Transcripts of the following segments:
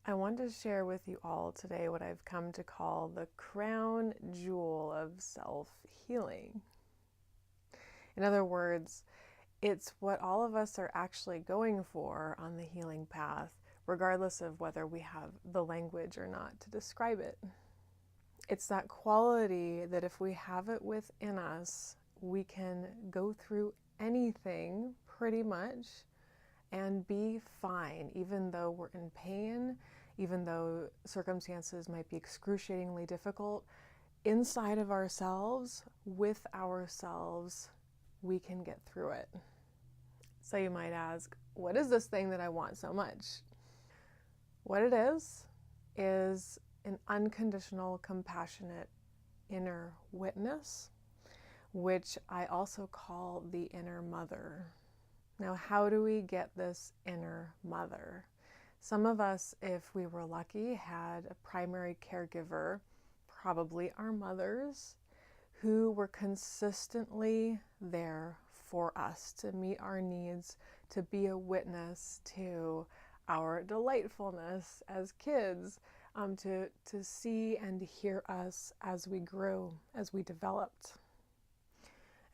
I want to share with you all today what I've come to call the crown jewel of self-healing. In other words, it's what all of us are actually going for on the healing path, regardless of whether we have the language or not to describe it. It's that quality that if we have it within us, we can go through anything pretty much and be fine, even though we're in pain, even though circumstances might be excruciatingly difficult. Inside of ourselves, with ourselves, we can get through it. So you might ask, what is this thing that I want so much? What it is an unconditional, compassionate inner witness, which I also call the inner mother. Now, how do we get this inner mother? Some of us, if we were lucky, had a primary caregiver, probably our mothers, who were consistently there for us to meet our needs, to be a witness to our delightfulness as kids, to see and hear us as we grew, as we developed.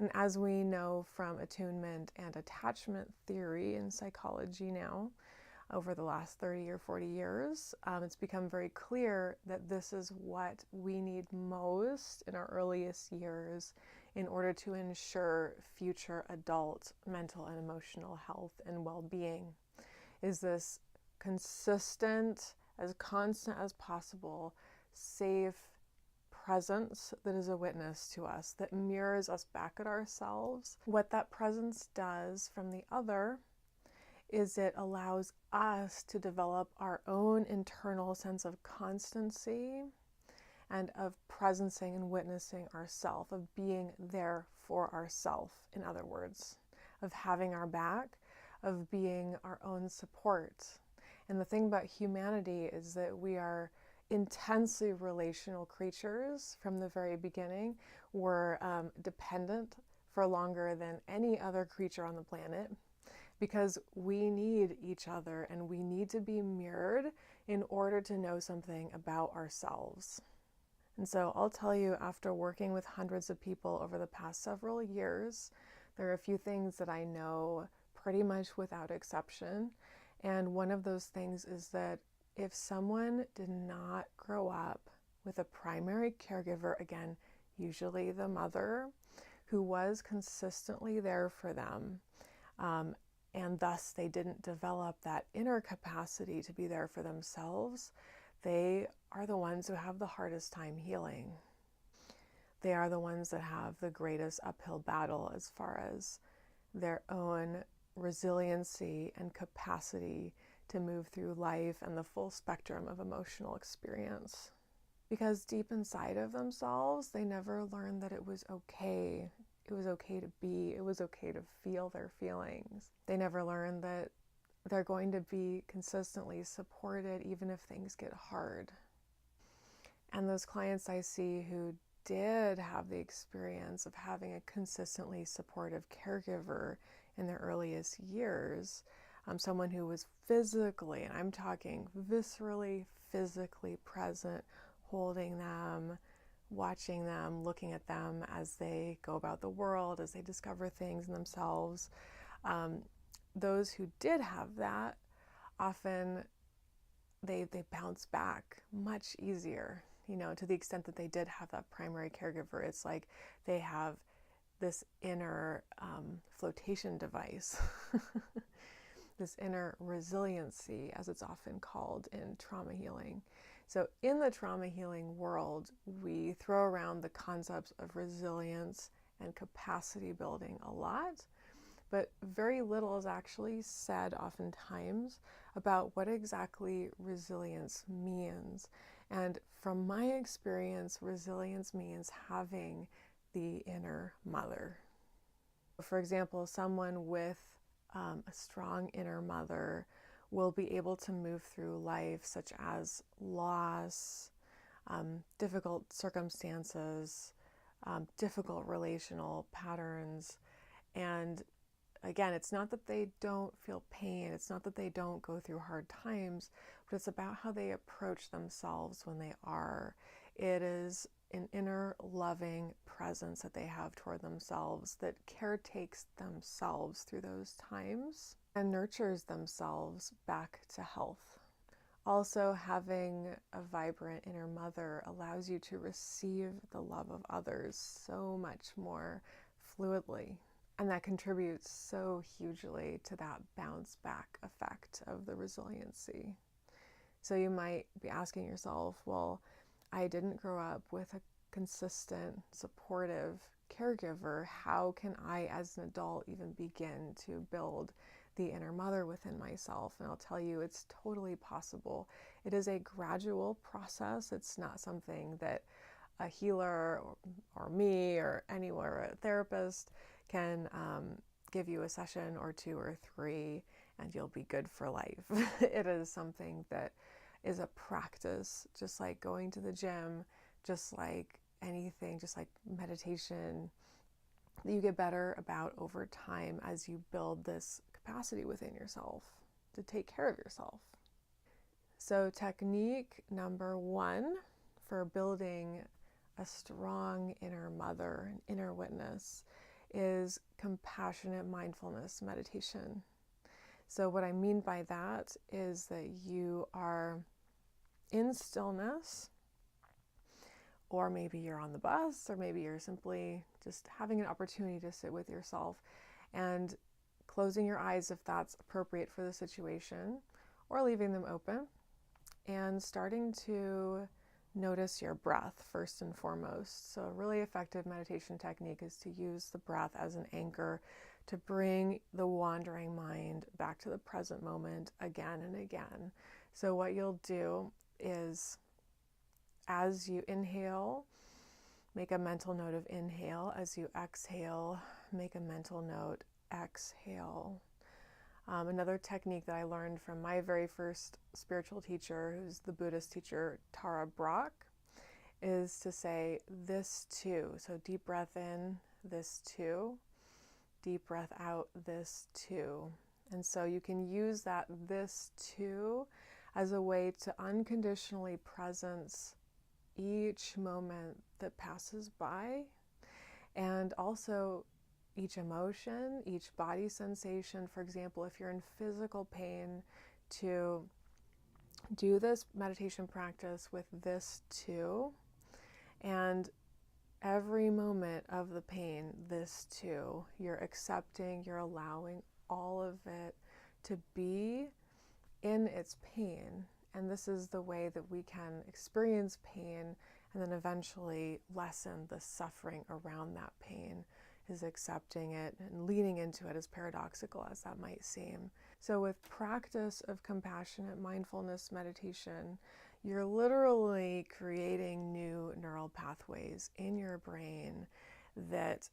And as we know from attunement and attachment theory in psychology now, over the last 30 or 40 years, it's become very clear that this is what we need most in our earliest years in order to ensure future adult mental and emotional health and well-being. Is this consistent as possible, safe presence that is a witness to us, that mirrors us back at ourselves. What that presence does from the other is it allows us to develop our own internal sense of constancy and of presencing and witnessing ourself, of being there for ourself, in other words, of having our back, of being our own support. And the thing about humanity is that we are intensely relational creatures from the very beginning. We're dependent for longer than any other creature on the planet because we need each other and we need to be mirrored in order to know something about ourselves. And so I'll tell you, after working with hundreds of people over the past several years, there are a few things that I know pretty much without exception. And one of those things is that if someone did not grow up with a primary caregiver, again, usually the mother, who was consistently there for them, and thus they didn't develop that inner capacity to be there for themselves, they are the ones who have the hardest time healing. They are the ones that have the greatest uphill battle as far as their own resiliency and capacity to move through life and the full spectrum of emotional experience. Because deep inside of themselves, they never learned that it was okay. It was okay to be. It was okay to feel their feelings. They never learned that they're going to be consistently supported even if things get hard. And those clients I see who did have the experience of having a consistently supportive caregiver in their earliest years, someone who was physically, and I'm talking viscerally, physically present, holding them, watching them, looking at them as they go about the world, as they discover things in themselves. Those who did have that, often they bounce back much easier, to the extent that they did have that primary caregiver. It's like they have this inner flotation device, this inner resiliency, as it's often called in trauma healing. So in the trauma healing world, we throw around the concepts of resilience and capacity building a lot, but very little is actually said oftentimes about what exactly resilience means. And from my experience, resilience means having the inner mother. For example, someone with a strong inner mother will be able to move through life, such as loss, difficult circumstances, difficult relational patterns. And again, it's not that they don't feel pain, it's not that they don't go through hard times, but it's about how they approach themselves when they are. It is an inner loving presence that they have toward themselves that caretakes themselves through those times and nurtures themselves back to health. Also, having a vibrant inner mother allows you to receive the love of others so much more fluidly. And that contributes so hugely to that bounce back effect of the resiliency. So you might be asking yourself, well, I didn't grow up with a consistent, supportive caregiver. How can I, as an adult, even begin to build the inner mother within myself? And I'll tell you, it's totally possible. It is a gradual process. It's not something that a healer or me or anywhere, a therapist can give you a session or 2 or 3 and you'll be good for life. It is something that is a practice, just like going to the gym, just like anything, just like meditation, that you get better about over time as you build this capacity within yourself to take care of yourself. So technique number 1 for building a strong inner mother, an inner witness, is compassionate mindfulness meditation. So what I mean by that is that you are in stillness, or maybe you're on the bus, or maybe you're simply just having an opportunity to sit with yourself and closing your eyes if that's appropriate for the situation, or leaving them open, and starting to notice your breath first and foremost. So a really effective meditation technique is to use the breath as an anchor to bring the wandering mind back to the present moment again and again. So what you'll do is, as you inhale, make a mental note of inhale. As you exhale, make a mental note, exhale. Another technique that I learned from my very first spiritual teacher, who's the Buddhist teacher Tara Brach, is to say this too. So deep breath in, this too. Deep breath out, this too. And so you can use that this too as a way to unconditionally presence each moment that passes by, and also each emotion, each body sensation. For example, if you're in physical pain, to do this meditation practice with this too, and every moment of the pain, this too, you're accepting, you're allowing all of it to be in its pain. And this is the way that we can experience pain and then eventually lessen the suffering around that pain, is accepting it and leaning into it, as paradoxical as that might seem. So with practice of compassionate mindfulness meditation, you're literally creating new neural pathways in your brain that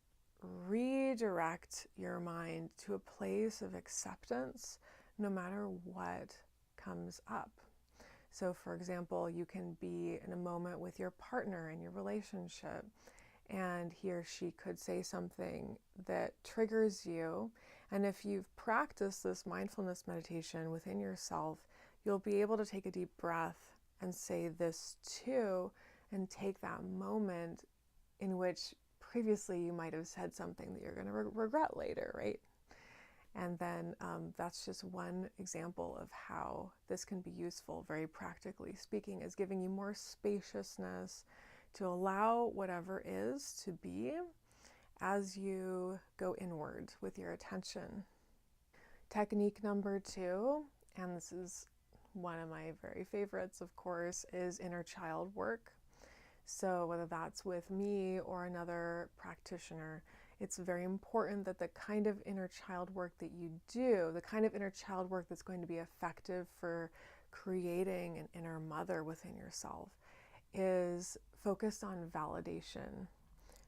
redirect your mind to a place of acceptance no matter what comes up. So for example, you can be in a moment with your partner in your relationship, and he or she could say something that triggers you. And if you've practiced this mindfulness meditation within yourself, you'll be able to take a deep breath and say this too, and take that moment in which previously you might have said something that you're going to regret later, right? And then that's just one example of how this can be useful, very practically speaking, is giving you more spaciousness to allow whatever is to be as you go inward with your attention. Technique number 2, and this is one of my very favorites, of course, is inner child work. So whether that's with me or another practitioner, it's very important that the kind of inner child work that you do, the kind of inner child work that's going to be effective for creating an inner mother within yourself, is focused on validation.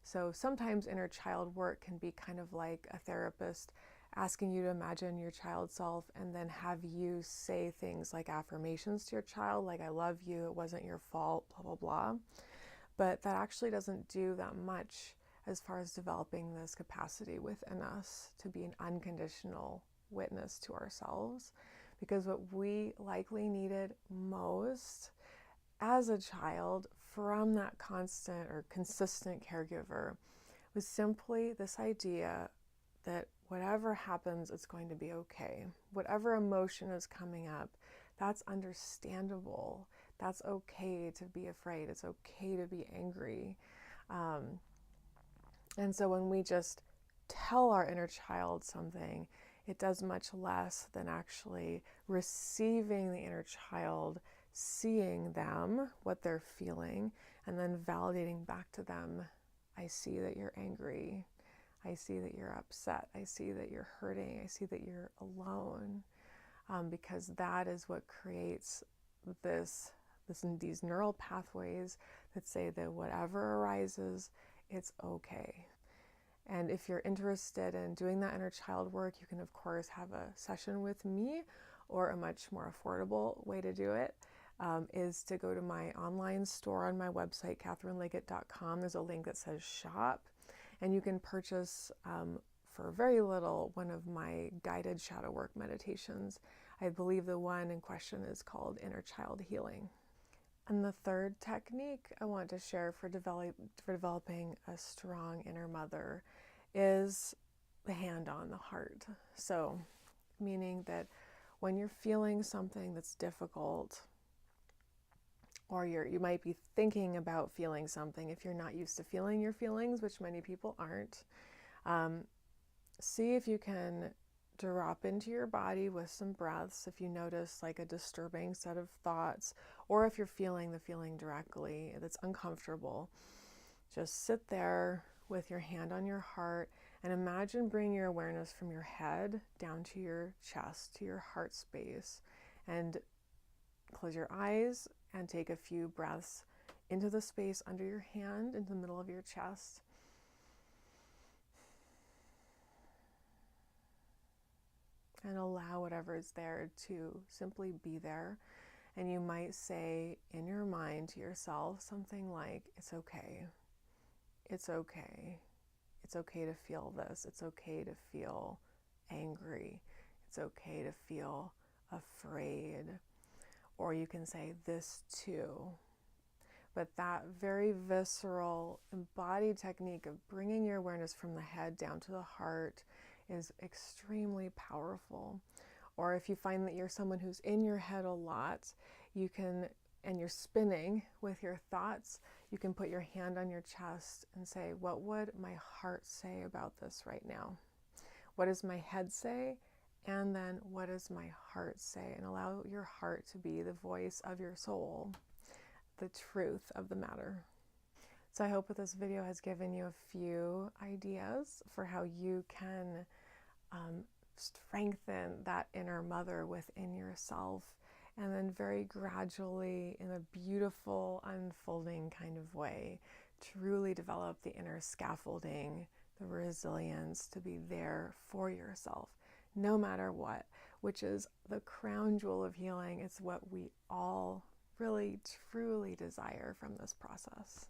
So sometimes inner child work can be kind of like a therapist asking you to imagine your child self and then have you say things like affirmations to your child, like, I love you, it wasn't your fault, blah, blah, blah. But that actually doesn't do that much as far as developing this capacity within us to be an unconditional witness to ourselves, because what we likely needed most as a child from that constant or consistent caregiver was simply this idea that whatever happens, it's going to be okay. Whatever emotion is coming up, that's understandable. That's okay to be afraid. It's okay to be angry. And so when we just tell our inner child something, it does much less than actually receiving the inner child, seeing them, what they're feeling, and then validating back to them, I see that you're angry. I see that you're upset. I see that you're hurting. I see that you're alone. Because that is what creates these neural pathways that say that whatever arises, it's okay. And if you're interested in doing that inner child work, you can, of course, have a session with me, or a much more affordable way to do it is to go to my online store on my website, catherineliggett.com. There's a link that says shop, and you can purchase for very little one of my guided shadow work meditations. I believe the one in question is called Inner Child Healing. And the third technique I want to share for developing a strong inner mother is the hand on the heart. So, meaning that when you're feeling something that's difficult, or you might be thinking about feeling something if you're not used to feeling your feelings, which many people aren't, see if you can drop into your body with some breaths. If you notice like a disturbing set of thoughts, or if you're feeling the feeling directly that's uncomfortable, just sit there with your hand on your heart and imagine bringing your awareness from your head down to your chest, to your heart space, and close your eyes and take a few breaths into the space under your hand, into the middle of your chest. And allow whatever is there to simply be there. And you might say in your mind to yourself something like, it's okay. It's okay. It's okay to feel this. It's okay to feel angry. It's okay to feel afraid. Or you can say this too. But that very visceral, embodied technique of bringing your awareness from the head down to the heart is extremely powerful. Or if you find that you're someone who's in your head a lot, you can, and you're spinning with your thoughts, you can put your hand on your chest and say, what would my heart say about this right now? What does my head say? And then what does my heart say? And allow your heart to be the voice of your soul, the truth of the matter. So I hope that this video has given you a few ideas for how you can strengthen that inner mother within yourself, and then very gradually, in a beautiful, unfolding kind of way, truly develop the inner scaffolding, the resilience to be there for yourself, no matter what, which is the crown jewel of healing. It's what we all really, truly desire from this process.